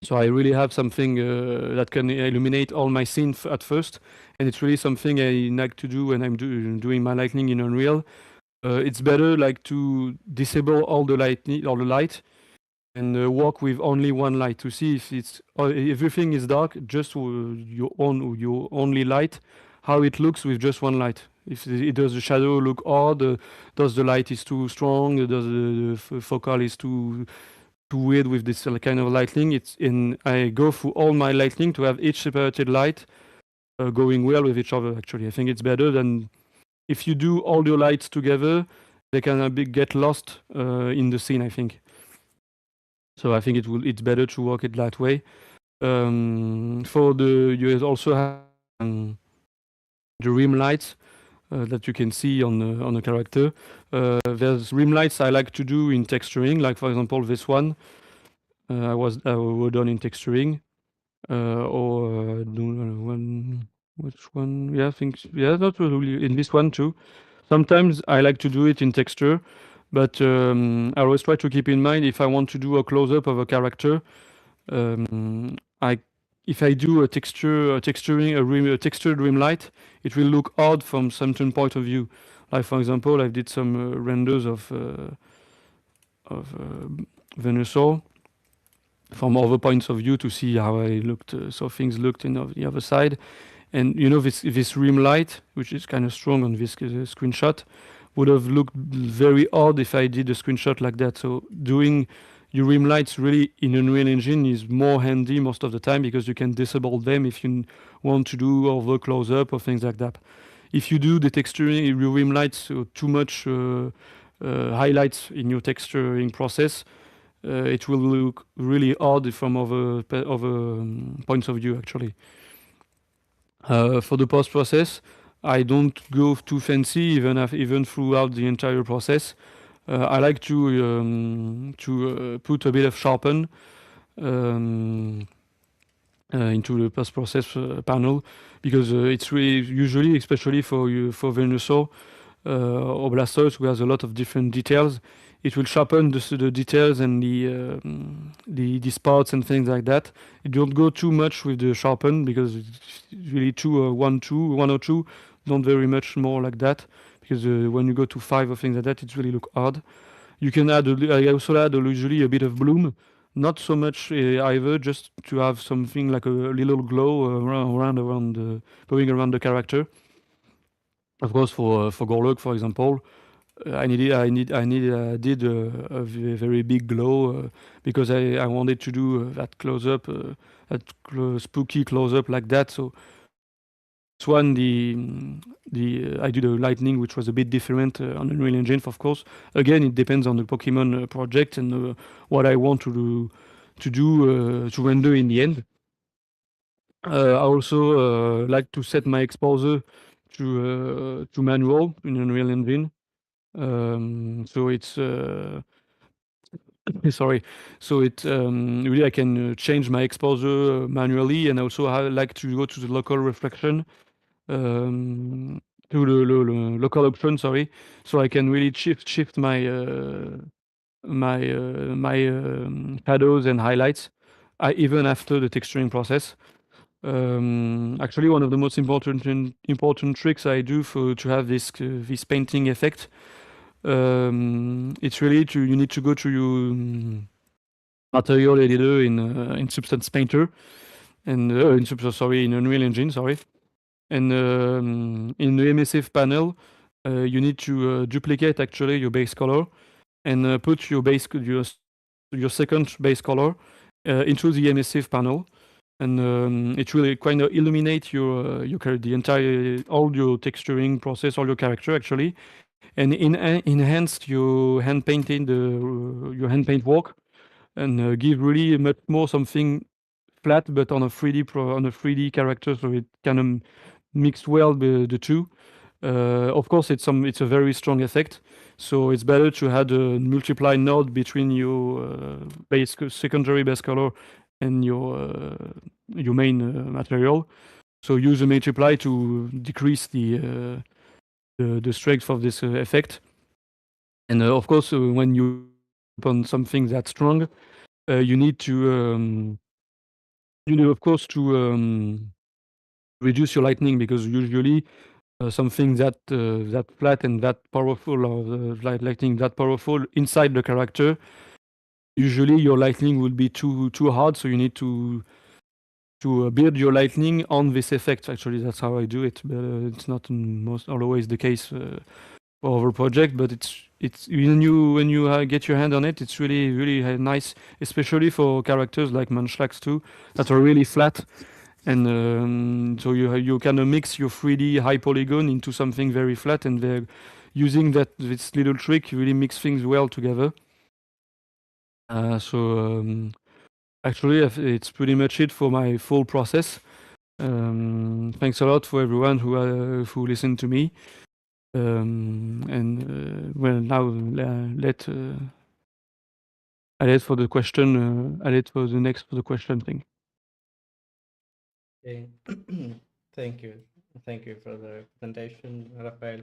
So I really have something that can illuminate all my scene at first, and it's really something I like to do when I'm doing my lightning in Unreal. It's better like to disable all the light, and work with only one light to see if everything is dark, just your only light, how it looks with just one light. If does the shadow look odd, does the light is too strong, does the focal is too weird with this kind of lighting. I go through all my lighting to have each separated light going well with each other. Actually, I think it's better than if you do all your lights together, they can get lost in the scene, I think. So I think it's better to work it that way. You also have the rim lights that you can see on the character. There's rim lights I like to do in texturing, like for example this one. Were done in texturing, which one? I think not really in this one too. Sometimes I like to do it in texture, but I always try to keep in mind if I want to do a close-up of a character, if I do a textured rim light, it will look odd from certain point of view. Like for example, I did some renders of Venusaur from other points of view to see how I looked, so things looked in the other side. And this rim light, which is kind of strong on this screenshot, would have looked very odd if I did a screenshot like that. So doing your rim lights really in Unreal Engine is more handy most of the time, because you can disable them if you want to do over close-up or things like that. If you do the texturing, your rim lights, too much highlights in your texturing process, it will look really odd from other points of view, actually. For the post-process, I don't go too fancy even throughout the entire process. I like to put a bit of sharpen into the post-process panel, because it's really usually, especially for Venusaur or Blastoise, who has a lot of different details. it will sharpen the details and the spots and things like that. You don't go too much with the sharpen because it's really one or two, not very much more like that. Because when you go to 5 or things like that, it really look hard. You can add, I also add usually a bit of bloom, not so much either, just to have something like a little glow going around the character. Of course, for Gorlok, for example, I did very big glow because I wanted to do that close up, spooky close up like that. So this one, I did a lightning which was a bit different on Unreal Engine, of course. Again, it depends on the Pokemon project and what I want to render in the end. I also like to set my exposure to manual in Unreal Engine. So it's sorry. So it really I can change my exposure manually, and also I like to go to the local reflection um, to the local option. Sorry, so I can really shift my shadows and highlights, even after the texturing process. Actually, one of the most important tricks I do to have this painting effect. It's really you need to go to your material editor in Substance Painter and in Unreal Engine, sorry. And in the emissive panel, you need to duplicate actually your base color and put your second base color into the emissive panel, and it will kind of illuminate the entire all your texturing process, all your character actually, and enhance your hand paint work, and give really much more something flat, but on a 3D character, so it kind of mixed well the two. Of course, it's a very strong effect, so it's better to add a multiply node between your secondary base color and your main material. So use a multiply to decrease the strength of this effect. And of course, when you on something that strong, you need to of course to reduce your lightning, because usually something that flat and that powerful, or lightning that powerful inside the character, usually your lightning will be too hard. So you need to build your lightning on this effect. Actually, that's how I do it. But it's not most always the case for our project. But it's when you get your hand on it, it's really nice, especially for characters like Munchlax too, that are really flat. And so you kind of mix your 3D high polygon into something very flat, and they're using this little trick, you really mix things well together. Actually, it's pretty much it for my full process. Thanks a lot for everyone who listened to me. Well, now let for the question. For the question thing. Okay. Thank you. Thank you for the presentation, Raphael.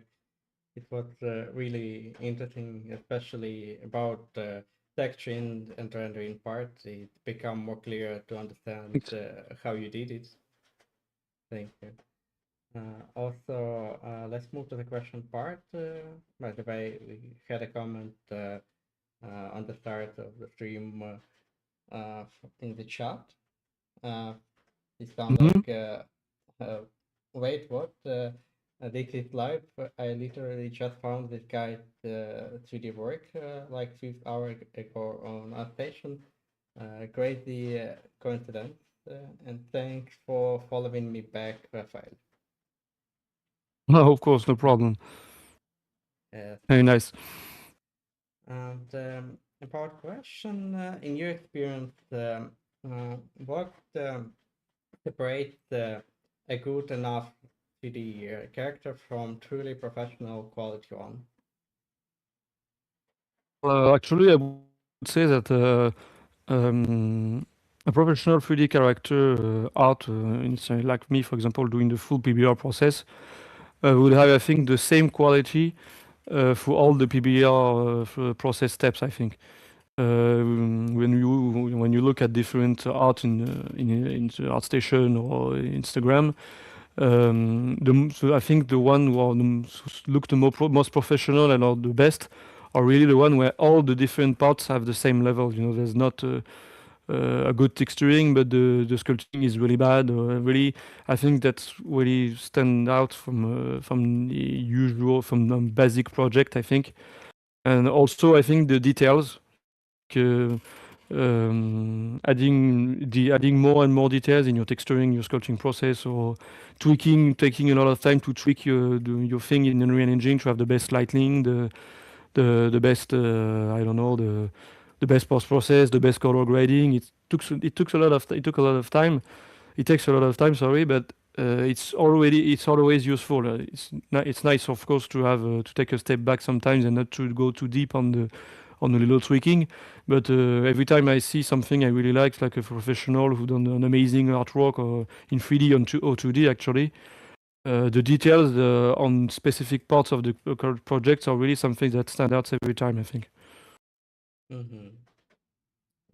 It was really interesting, especially about texturing and rendering part. It become more clear to understand how you did it. Thank you. Also, let's move to the question part. By the way, we had a comment on the start of the stream in the chat. It sounds like, wait, what? This is live. I literally just found this guy's 3D work like 5 hours ago on our station. Crazy coincidence. And thanks for following me back, Raphael. No, of course, no problem. Very nice. And about question, in your experience, what separates a good enough 3D character from truly professional quality one? Actually, I would say that a professional 3D character art, like me, for example, doing the full PBR process, would have, I think, the same quality through all the PBR process steps, I think. When you look at different art in the ArtStation or Instagram, so I think the one who are look the most professional and are the best are really the one where all the different parts have the same level. You know, there's not a good texturing, but the sculpting is really bad. Really, I think that's really stand out from the usual from the basic project. I think, and also I think the details. Adding more and more details in your texturing, your sculpting process, or tweaking, taking a lot of time to tweak your thing in Unreal Engine to have the best lighting, the best I don't know the best post process, the best color grading. It took a lot of it took a lot of time. It takes a lot of time, sorry, but it's always useful. It's nice, of course, to have to take a step back sometimes and not to go too deep on a little tweaking. But every time I see something I really like a professional who done an amazing artwork or in 3D or 2D actually, the details on specific parts of the projects are really something that stand out every time, I think. Mm-hmm.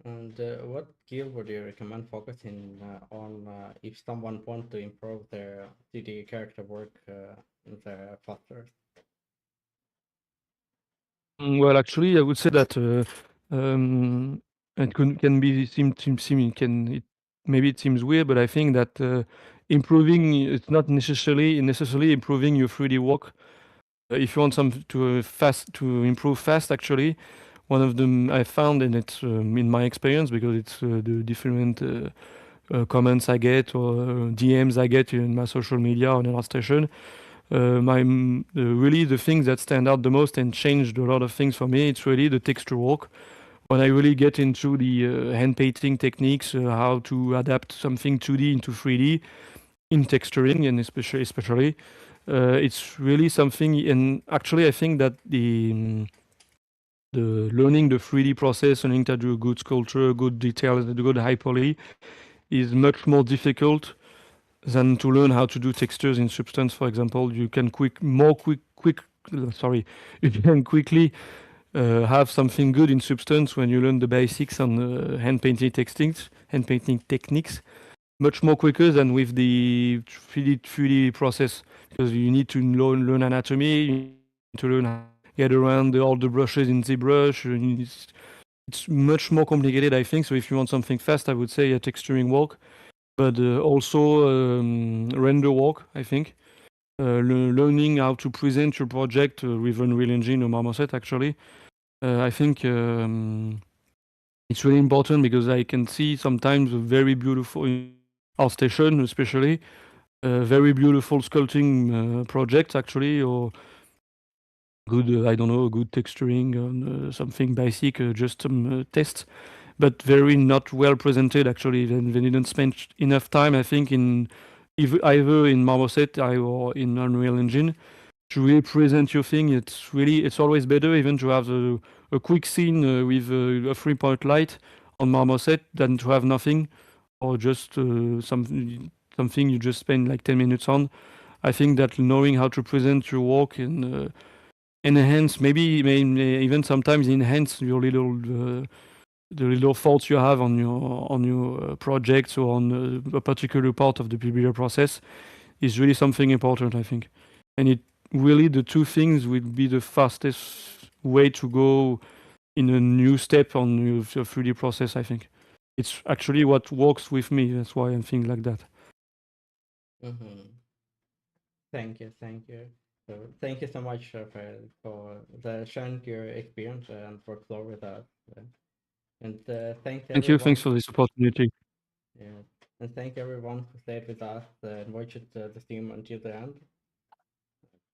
And what skill would you recommend focusing on if someone wants to improve their 3D character work their faster? Well, actually, I would say that it can be seem can it maybe it seems weird, but I think that improving it's not necessarily improving your 3D work. If you want some to improve fast, actually, one of them I found, and it's in my experience because it's the different comments I get or DMs I get in my social media on ArtStation. Really the things that stand out the most and changed a lot of things for me, it's really the texture work. When I really get into the hand painting techniques, how to adapt something 2D into 3D in texturing, and especially it's really something. And actually, I think that the learning the 3D process, learning to do good sculpture, good details, good hyperly, is much more difficult than to learn how to do textures in Substance, for example. You can you can quickly have something good in Substance when you learn the basics on hand painting techniques, much more quicker than with the 3D process, because you need to learn anatomy, you need to learn how to get around all the brushes in ZBrush. It's much more complicated, I think. So if you want something fast, I would say a texturing work, but also render work, I think. Learning how to present your project with Unreal Engine or Marmoset, actually. I think it's really important because I can see sometimes a very beautiful ArtStation, especially very beautiful sculpting projects, actually, or good, I don't know, good texturing on something basic, just some tests, but very not well presented, actually. They didn't spend enough time, I think, in either in Marmoset or in Unreal Engine to really present your thing. It's always better even to have a quick scene with a 3-point light on Marmoset than to have nothing, or just something you just spend like 10 minutes on. I think that knowing how to present your work and enhance, maybe even sometimes enhance your the little faults you have on your projects or on a particular part of the PBR process is really something important, I think. And it really, the two things will be the fastest way to go in a new step on your 3D process, I think. It's actually what works with me. That's why I'm thinking like that. Mm-hmm. Thank you. So thank you so much for the sharing your experience and for exploring with us. And thanks Thank you. Thanks everyone. for this opportunity. Yeah. And thank everyone who stayed with us and watched the stream until the end.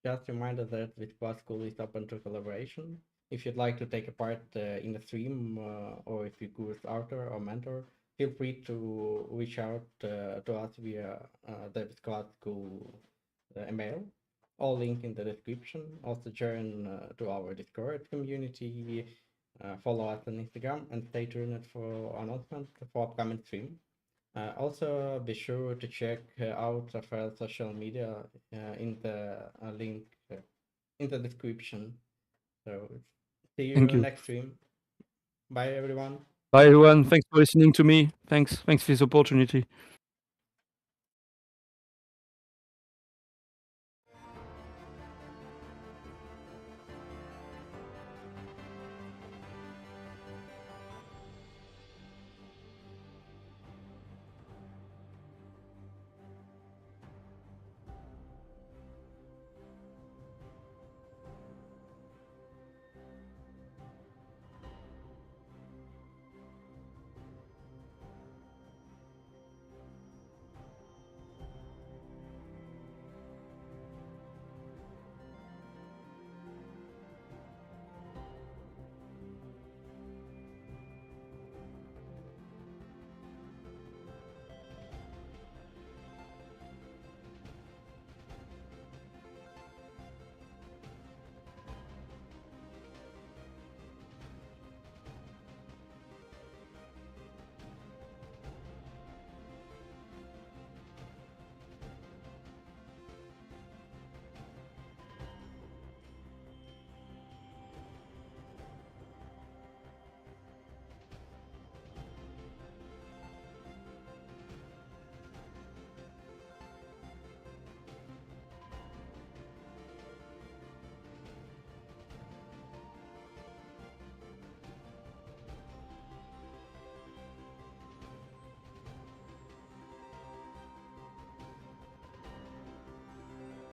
Just a reminder that VSQUAD School is open to collaboration. If you'd like to take a part in the stream, or if you could author or mentor, feel free to reach out to us via the VSQUAD School email. All link in the description. Also join to our Discord community. Follow us on Instagram and stay tuned for announcement for upcoming stream. Also, be sure to check out Raphael's social media in the link in the description. So see you in Thank the you. next stream. Bye, everyone. Bye, everyone. Thanks for listening to me. Thanks for this opportunity.